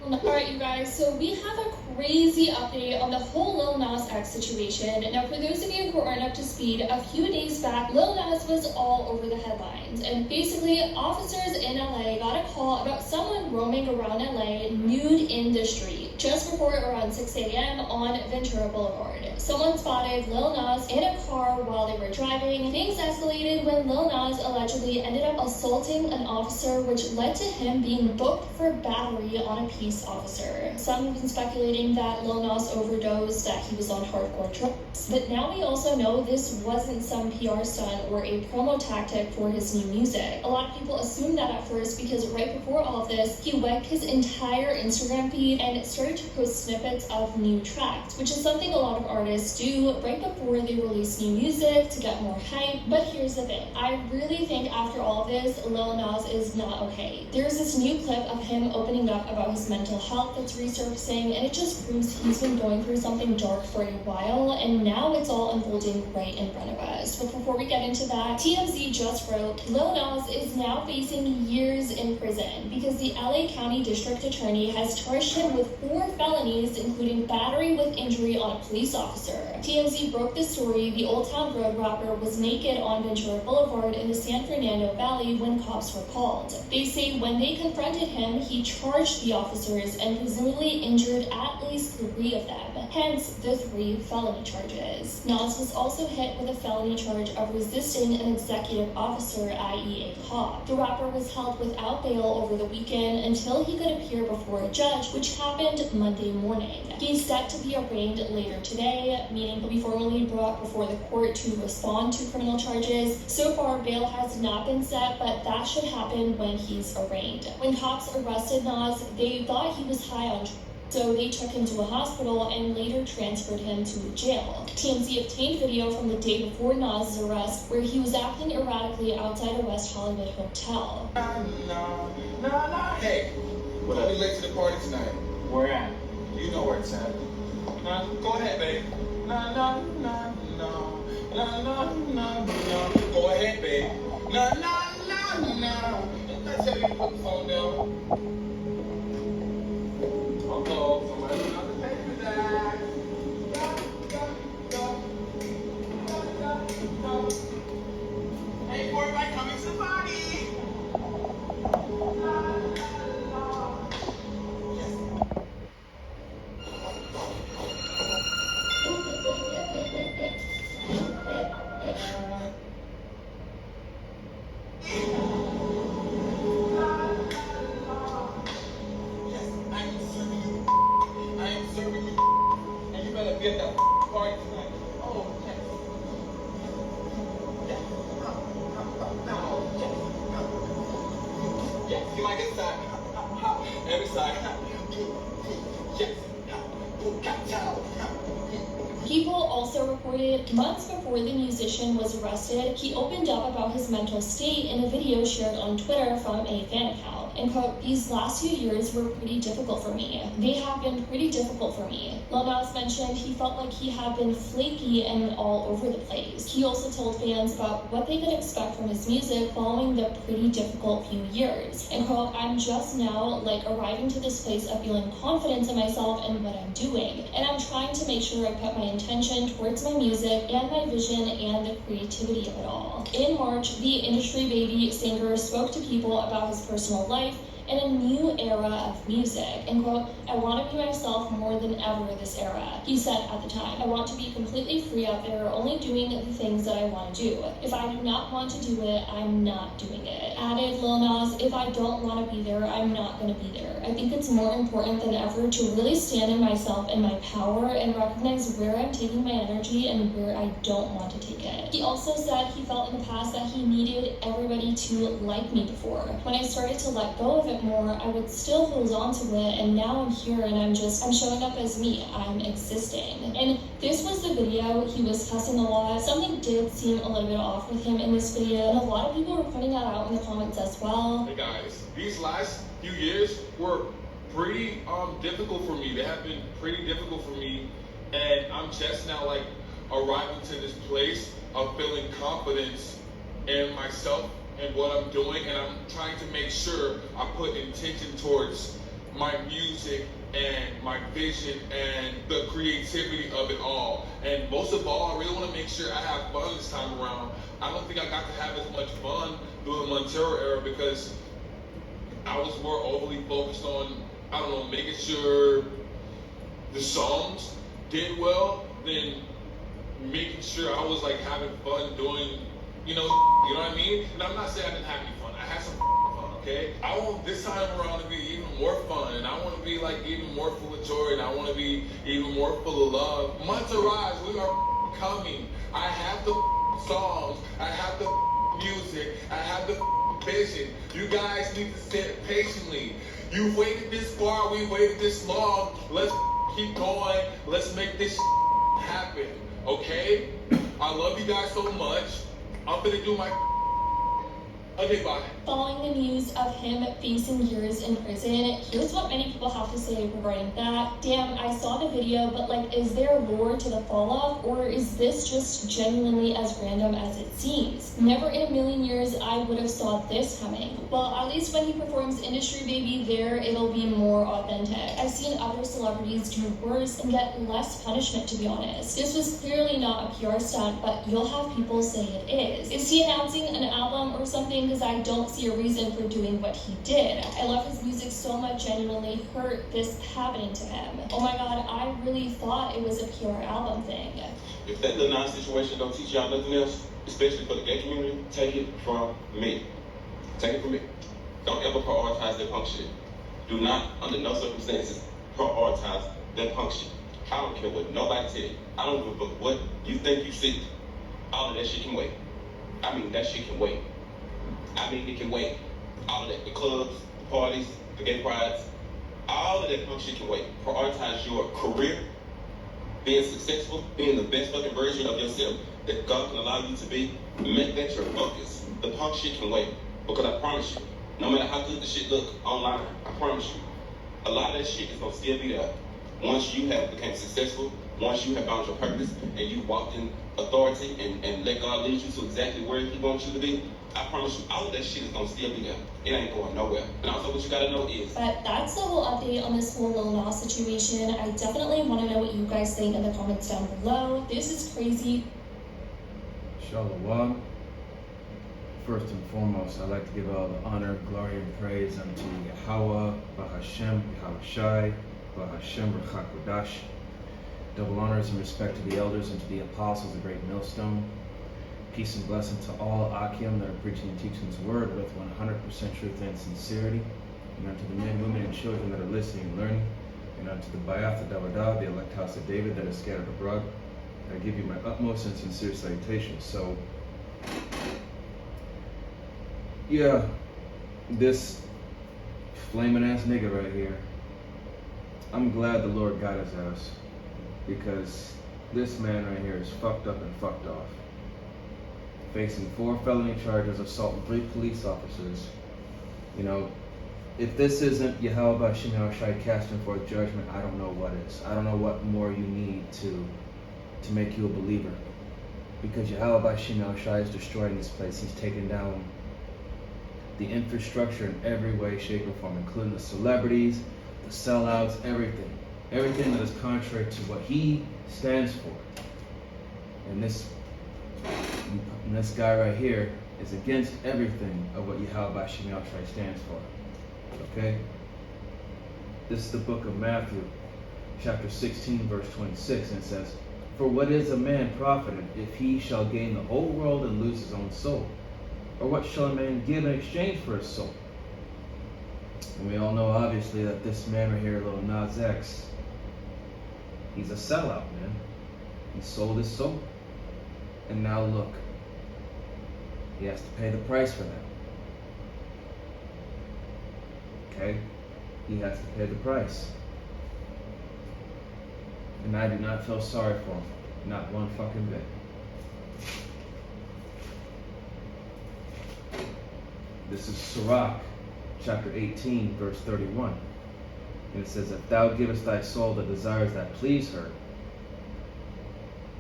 Alright, you guys, so we have a crazy update on the whole Lil Nas X situation. Now, for those of you who aren't up to speed, a few days back, Lil Nas was all over the headlines. And basically, officers in LA got a call about someone roaming around LA nude in the street just before around 6 a.m. on Ventura Boulevard. Someone spotted Lil Nas in a car while they were driving. Things escalated when Lil Nas allegedly ended up assaulting an officer, which led to him being booked for battery on a peace officer. Some have been speculating that Lil Nas overdosed, that he was on hardcore drugs. But now we also know this wasn't some PR stunt or a promo tactic for his new music. A lot of people assumed that at first because right before all of this, he wiped his entire Instagram feed and started to post snippets of new tracks, which is something a lot of artists do right before they release new music to get more hype. But here's the thing, I really think after all of this, Lil Nas is not okay. There's this new clip of him opening up about his mental health that's resurfacing, and it just proves he's been going through something dark for a while, and now it's all unfolding right in front of us. But before we get into that, TMZ just wrote, Lil Nas is now facing years in prison because the LA County District Attorney has charged him with 4 felonies, including battery with injury on a police officer. TMZ broke the story. The Old Town Road rapper was naked on Ventura Boulevard in the San Fernando Valley when cops were called. They say when they confronted him, he charged the officers and presumably injured at least 3 of them, hence the 3 felony charges. Nas was also hit with a felony charge of resisting an executive officer, i.e. a cop. The rapper was held without bail over the weekend until he could appear before a judge, which happened Monday morning. He's set to be arraigned later today, meaning he'll be formally brought before the court to respond to criminal charges. So far, bail has not been set, but that should happen when he's arraigned. When cops arrested Nas, they thought he was high on drugs, so they took him to a hospital and later transferred him to jail. TMZ obtained video from the day before Nas' arrest where he was acting erratically outside a West Hollywood hotel. Hey, we're gonna be late to the party tonight. Where at? You know where it's at. Go ahead, babe. Go ahead, babe. I tell you to put the phone down. Uh-oh, somebody's not the paper bag. Hey, everybody coming to the party. Get that party tonight. Oh, yes. Yes, you might get side. Every side. Yes. People also reported months before the musician was arrested, he opened up about his mental state in a video shared on Twitter from a fan account. And quote, these last few years were pretty difficult for me. They have been pretty difficult for me. Lil Nas mentioned he felt like he had been flaky and all over the place. He also told fans about what they could expect from his music following the pretty difficult few years. And quote, I'm just now like arriving to this place of feeling confidence in myself and what I'm doing. And I'm trying to make sure I put my intention towards my music and my vision and the creativity of it all. In March, the industry baby singer spoke to people about his personal life and a new era of music. And quote, I want to be myself more than ever this era. He said at the time, I want to be completely free out there, only doing the things that I want to do. If I do not want to do it, I'm not doing it. Added Lil Nas, if I don't want to be there, I'm not going to be there. I think it's more important than ever to really stand in myself and my power and recognize where I'm taking my energy and where I don't want to take it. He also said he felt in the past that he needed everybody to like me before. When I started to let go of it more, I would still hold on to it, and now I'm here and I'm showing up as me. I'm existing. And this was the video. He was cussing a lot. Something did seem a little bit off with him in this video, and a lot of people were pointing that out in the comments as well. Hey guys, these last few years were pretty difficult for me. They have been pretty difficult for me, and I'm just now like arriving to this place of feeling confidence in myself and what I'm doing, and I'm trying to make sure I put intention towards my music and my vision and the creativity of it all. And most of all, I really want to make sure I have fun this time around. I don't think I got to have as much fun during the Montero era because I was more overly focused on, I don't know, making sure the songs did well than making sure I was like having fun doing, you know what I mean? And I'm not saying I didn't have any fun. I had some fun, okay? I want this time around to be even more fun, and I want to be like even more full of joy, and I want to be even more full of love. Monterey, we are coming. I have the songs, I have the music, I have the vision. You guys need to sit patiently. You've waited this far, we've waited this long. Let's keep going. Let's make this happen, okay? I love you guys so much. I'm gonna do my okay, bye. Following the news of him facing years in prison, here's what many people have to say regarding that. Damn, I saw the video, but like, is there lore to the fall off, or is this just genuinely as random as it seems? Never in a million years I would have saw this coming. Well, at least when he performs Industry Baby there, it'll be more authentic. I've seen other celebrities do worse and get less punishment, to be honest. This was clearly not a PR stunt, but you'll have people say it is. Is he announcing an album or something? Because I don't see a reason for doing what he did. I love his music so much, genuinely hurt this happening to him. Oh my god, I really thought it was a PR album thing. If that Lil Nas situation don't teach y'all nothing else, especially for the gay community, take it from me. Take it from me. Don't ever prioritize that punk shit. Do not, under no circumstances, prioritize that punk shit. I don't care what nobody tell you. I don't give a fuck what you think you see. All of that shit can wait. I mean, that shit can wait. I mean, it can wait. All of that, the clubs, the parties, the gay prides, all of that punk shit can wait. Prioritize your career, being successful, being the best fucking version of yourself that God can allow you to be. Make that your focus. The punk shit can wait. Because I promise you, no matter how good the shit look online, I promise you, a lot of that shit is gonna still be there. Once you have become successful, once you have found your purpose, and you walked in authority and let God lead you to exactly where He wants you to be, I promise you, all of that shit is gonna still be there. It ain't going nowhere. And also what you gotta know is... But that's the whole update on this whole Lil Nas situation. I definitely want to know what you guys think in the comments down below. This is crazy. Shalom. First and foremost, I'd like to give all the honor, glory, and praise unto Yahweh, Bahashem, Yahushai, Bahashem, Rachakodash. Double honors and respect to the elders and to the apostles, the great millstone. Peace and blessing to all Akim that are preaching and teaching His word with 100% truth and sincerity. And unto the men, women, and children that are listening and learning. And unto the Bayath, the Dawadah, the elect house of David that is scattered abroad. I give you my utmost and sincere salutations. So, yeah, this flaming ass nigga right here, I'm glad the Lord got his ass, because this man right here is fucked up and fucked off. Facing 4 felony charges, assaulting 3 police officers. You know, if this isn't Yahweh Bashim Yahushai casting for judgment, I don't know what is. I don't know what more you need to make you a believer. Because Yahweh Bashim Yahushai is destroying this place. He's taking down the infrastructure in every way, shape, or form, including the celebrities, the sellouts, everything. Everything that is contrary to what he stands for. And this guy right here is against everything of what Yahweh Bashim Yahushai stands for. Okay? This is the book of Matthew, chapter 16, verse 26, and it says, "For what is a man profited if he shall gain the whole world and lose his own soul? Or what shall a man give in exchange for his soul?" And we all know, obviously, that this man right here, Lil Nas X, he's a sellout, man. He sold his soul. And now look, he has to pay the price for that. Okay? He has to pay the price. And I do not feel sorry for him. Not one fucking bit. This is Sirach, chapter 18, verse 31. And it says, "If thou givest thy soul the desires that please her,"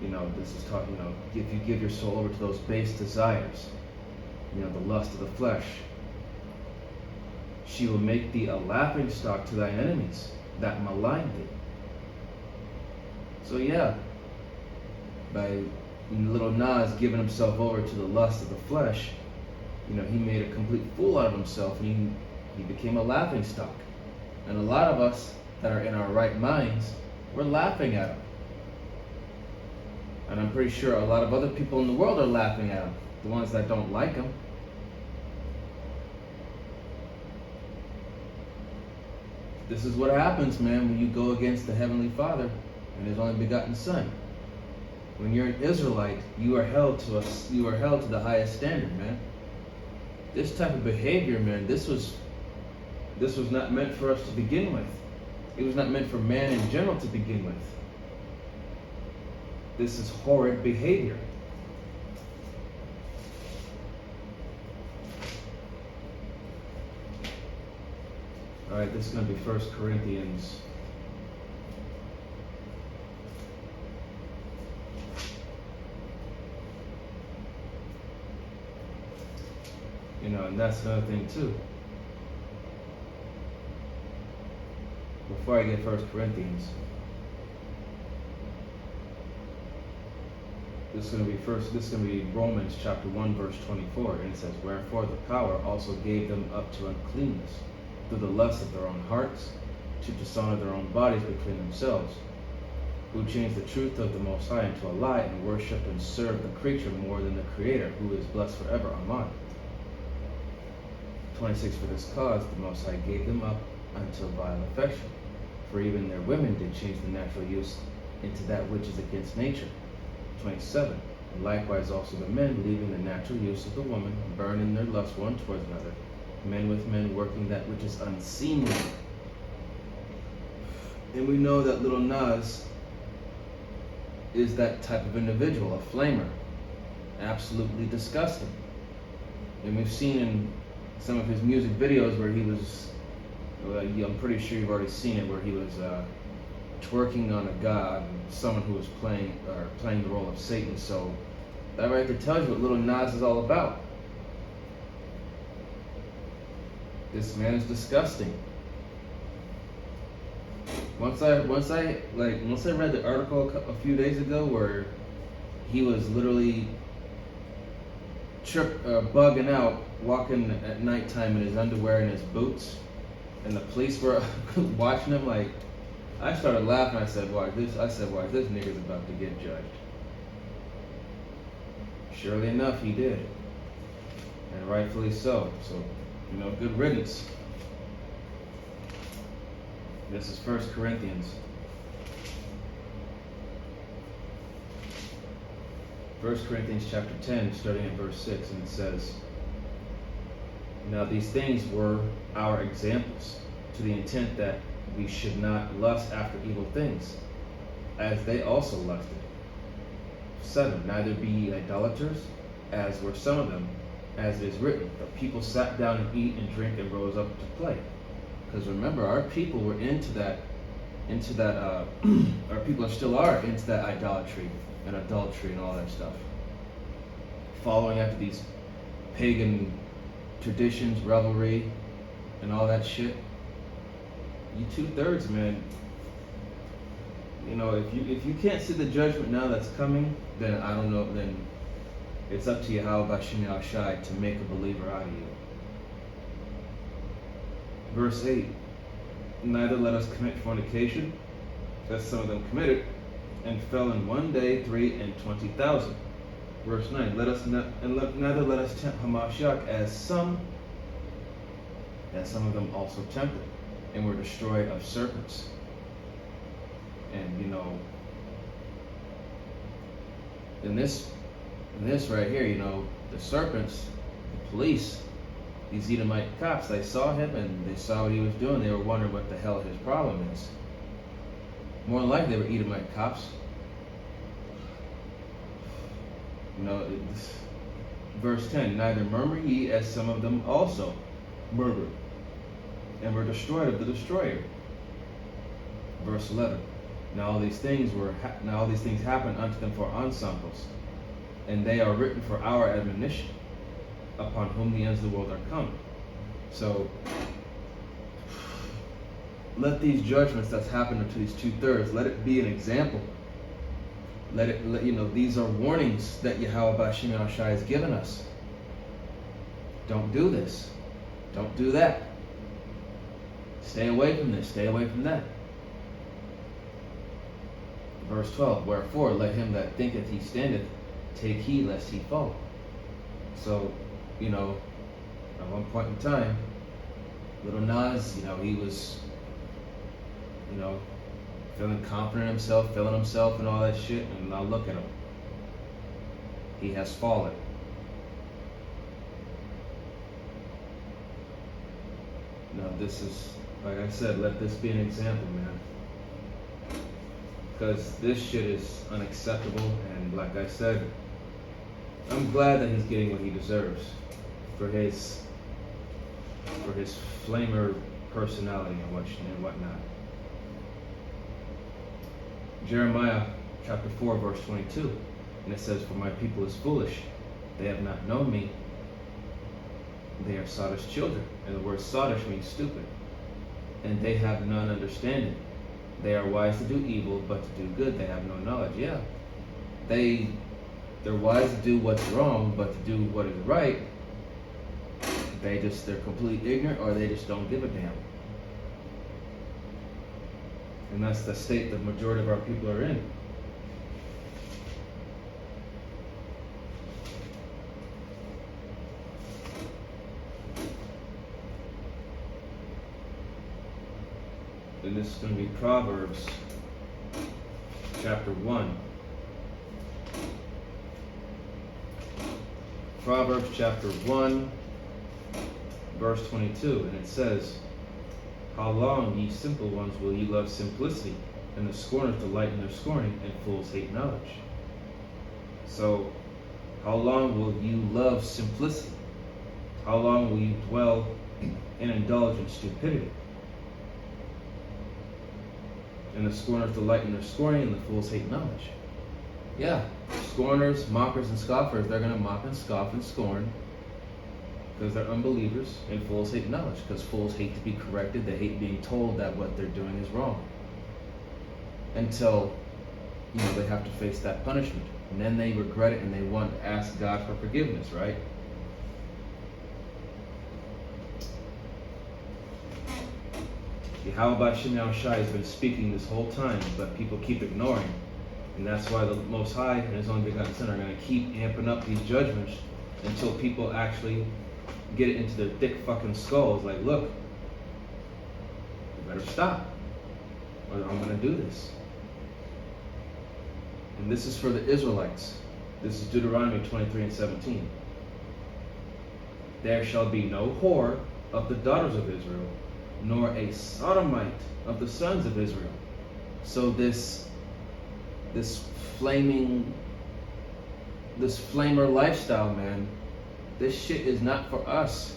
you know, this is talking, you know, if you give your soul over to those base desires, you know, the lust of the flesh, she will make thee a laughing stock to thine enemies that malign thee. So yeah, by little Nas giving himself over to the lust of the flesh, he made a complete fool out of himself, and he became a laughing stock. And a lot of us that are in our right minds, we're laughing at him. And I'm pretty sure a lot of other people in the world are laughing at him, the ones that don't like him. This is what happens, man, when you go against the Heavenly Father and His only begotten Son. When you're an Israelite, you are held to the highest standard, man. This type of behavior, man, this was not meant for us to begin with. It was not meant for man in general to begin with. This is horrid behavior. All right, this is going to be 1 Corinthians. And that's another thing too. Before I get 1 Corinthians, this is going to be Romans chapter 1 verse 24, and it says, "Wherefore the power also gave them up to uncleanness, through the lust of their own hearts, to dishonor their own bodies between themselves, who changed the truth of the Most High into a lie, and worshipped and served the creature more than the Creator, who is blessed forever. Amen." 26, "For this cause the Most High gave them up unto vile affection. For even their women did change the natural use into that which is against nature." 27, "And likewise also the men, leaving the natural use of the woman, burn in their lust one towards another, men with men, working that which is unseemly." And we know that little Nas is that type of individual, a flamer. Absolutely disgusting. And we've seen in some of his music videos where he was, I'm pretty sure you've already seen it, where he was twerking on a god, someone who was playing the role of Satan. So that right there tells you what little Nas is all about. This man is disgusting. Once I read the article a few days ago where he was literally bugging out, walking at nighttime in his underwear and his boots, and the police were watching him, like, I started laughing. I said, watch this nigga's about to get judged. Surely enough, he did. And rightfully so. So, good riddance. This is 1 Corinthians. 1 Corinthians chapter 10, starting at verse 6, and it says, "Now these things were our examples, to the intent that we should not lust after evil things, as they also lusted." 7, "Neither be ye idolaters, as were some of them, as it is written, the people sat down and eat and drink and rose up to play." Because remember, our people were into that, our people still are into that idolatry and adultery and all that stuff. Following after these pagan traditions, revelry, and all that shit. You 2/3, man. If you can't see the judgment now that's coming, then I don't know, then it's up to Yahweh Bashim Al-Shai to make a believer out of you. Verse 8, "Neither let us commit fornication, as some of them committed, and fell in one day 23,000. Verse 9, "Neither let us tempt Hamashiach, as some of them also tempted, and were destroyed of serpents." And in this right here, the serpents, the police, these Edomite cops, they saw him and they saw what he was doing. They were wondering what the hell his problem is. More than likely, they were Edomite cops. Verse 10, "Neither murmur ye, as some of them also murmured, and were destroyed of the destroyer." Verse 11, Now all these things happened unto them for ensamples, and they are written for our admonition, upon whom the ends of the world are come." So let these judgments that's happened to these 2/3, let it be an example. These are warnings that Yahweh Bashim Yahushai has given us. Don't do this. Don't do that. Stay away from this. Stay away from that. Verse 12, wherefore let him that thinketh he standeth take heed lest he fall. So, at one point in time, Little Nas, he was, feeling confident in himself, feeling himself and all that shit, and now look at him. He has fallen. Now this is, like I said, let this be an example, man. Because this shit is unacceptable, and like I said, I'm glad that he's getting what he deserves for his flamer personality and whatnot. Jeremiah chapter 4 verse 22, and it says, for my people is foolish, they have not known me, they are sottish children. And the word sottish means stupid, and they have none understanding. They are wise to do evil, but to do good they have no knowledge. Yeah, they're wise to do what's wrong, but to do what is right, they're completely ignorant, or they just don't give a damn. And that's the state the majority of our people are in. And this is going to be Proverbs chapter 1. Proverbs chapter 1, verse 22, and it says, how long, ye simple ones, will ye love simplicity, and the scorners delight in their scorning, and fools hate knowledge? So, how long will you love simplicity? How long will you dwell and indulge in stupidity? And the scorners delight in their scorning, and the fools hate knowledge. Yeah, scorners, mockers, and scoffers, they're going to mock and scoff and scorn because they're unbelievers, and fools hate knowledge because fools hate to be corrected. They hate being told that what they're doing is wrong until they have to face that punishment, and then they regret it and they want to ask God for forgiveness, right? Yahweh Bashim Yahushai has been speaking this whole time, but people keep ignoring. And that's why the Most High and His only begotten Son are going to keep amping up these judgments until people actually get it into their thick fucking skulls. Like, look, you better stop, or I'm going to do this. And this is for the Israelites. This is Deuteronomy 23:17. There shall be no whore of the daughters of Israel, nor a sodomite of the sons of Israel. So this flamer lifestyle, man, this shit is not for us.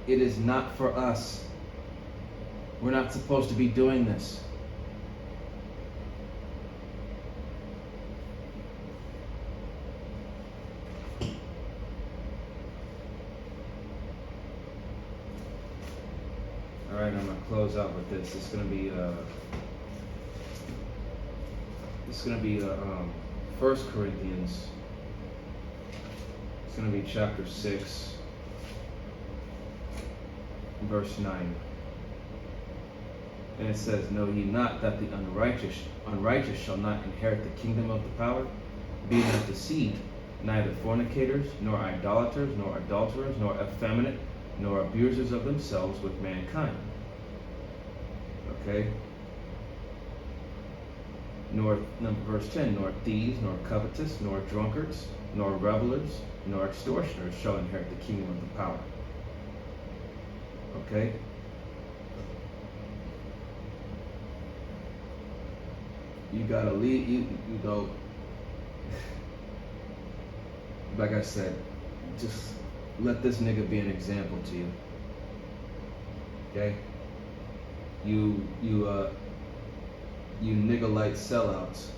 It is not for us. We're not supposed to be doing this. Alright, I'm gonna close out with this. It's gonna be 1 Corinthians. It's going to be chapter 6, verse 9. And it says, know ye not that the unrighteous shall not inherit the kingdom of the power? Be not deceived, neither fornicators, nor idolaters, nor adulterers, nor effeminate, nor abusers of themselves with mankind. Okay? Nor, verse 10, nor thieves, nor covetous, nor drunkards, nor revelers, nor extortioners shall inherit the kingdom of the power. Okay? You gotta lead, you know, like I said, just let this nigga be an example to you. Okay? You nigga-like sellouts.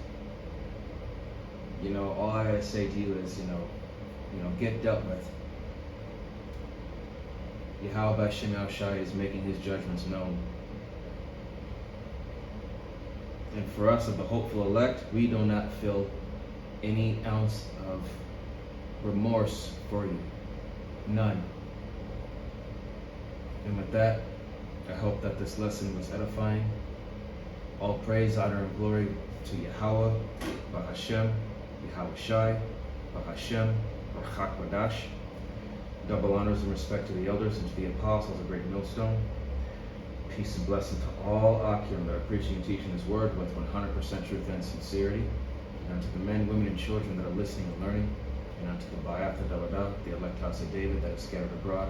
All I gotta say to you is, get dealt with. Yahweh Bashem Shai is making his judgments known. And for us of the hopeful elect, we do not feel any ounce of remorse for you. None. And with that, I hope that this lesson was edifying. All praise, honor, and glory to Yahweh, Bahashem, Yahweh Shai, Bahashem, Barchak Wadash. Double honors and respect to the elders and to the apostles of Great Millstone. Peace and blessing to all Akim that are preaching and teaching His word with 100% truth and sincerity. And unto the men, women, and children that are listening and learning. And unto the Bayat, the Daladah, the elect house of David that is scattered abroad.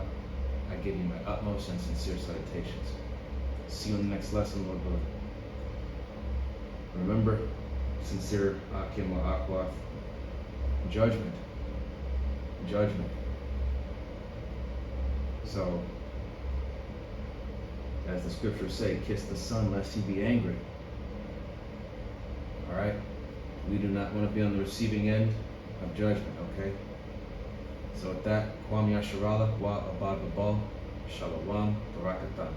I give you my utmost and sincere salutations. See you in the next lesson, Lord willing. Remember, sincere Akim wa Akwath, judgment. Judgment. So, as the scriptures say, kiss the Son lest he be angry. Alright? We do not want to be on the receiving end of judgment, okay? So with that, Kwam Yasharala, Wa Abad Babal, Shalom, Barakatan.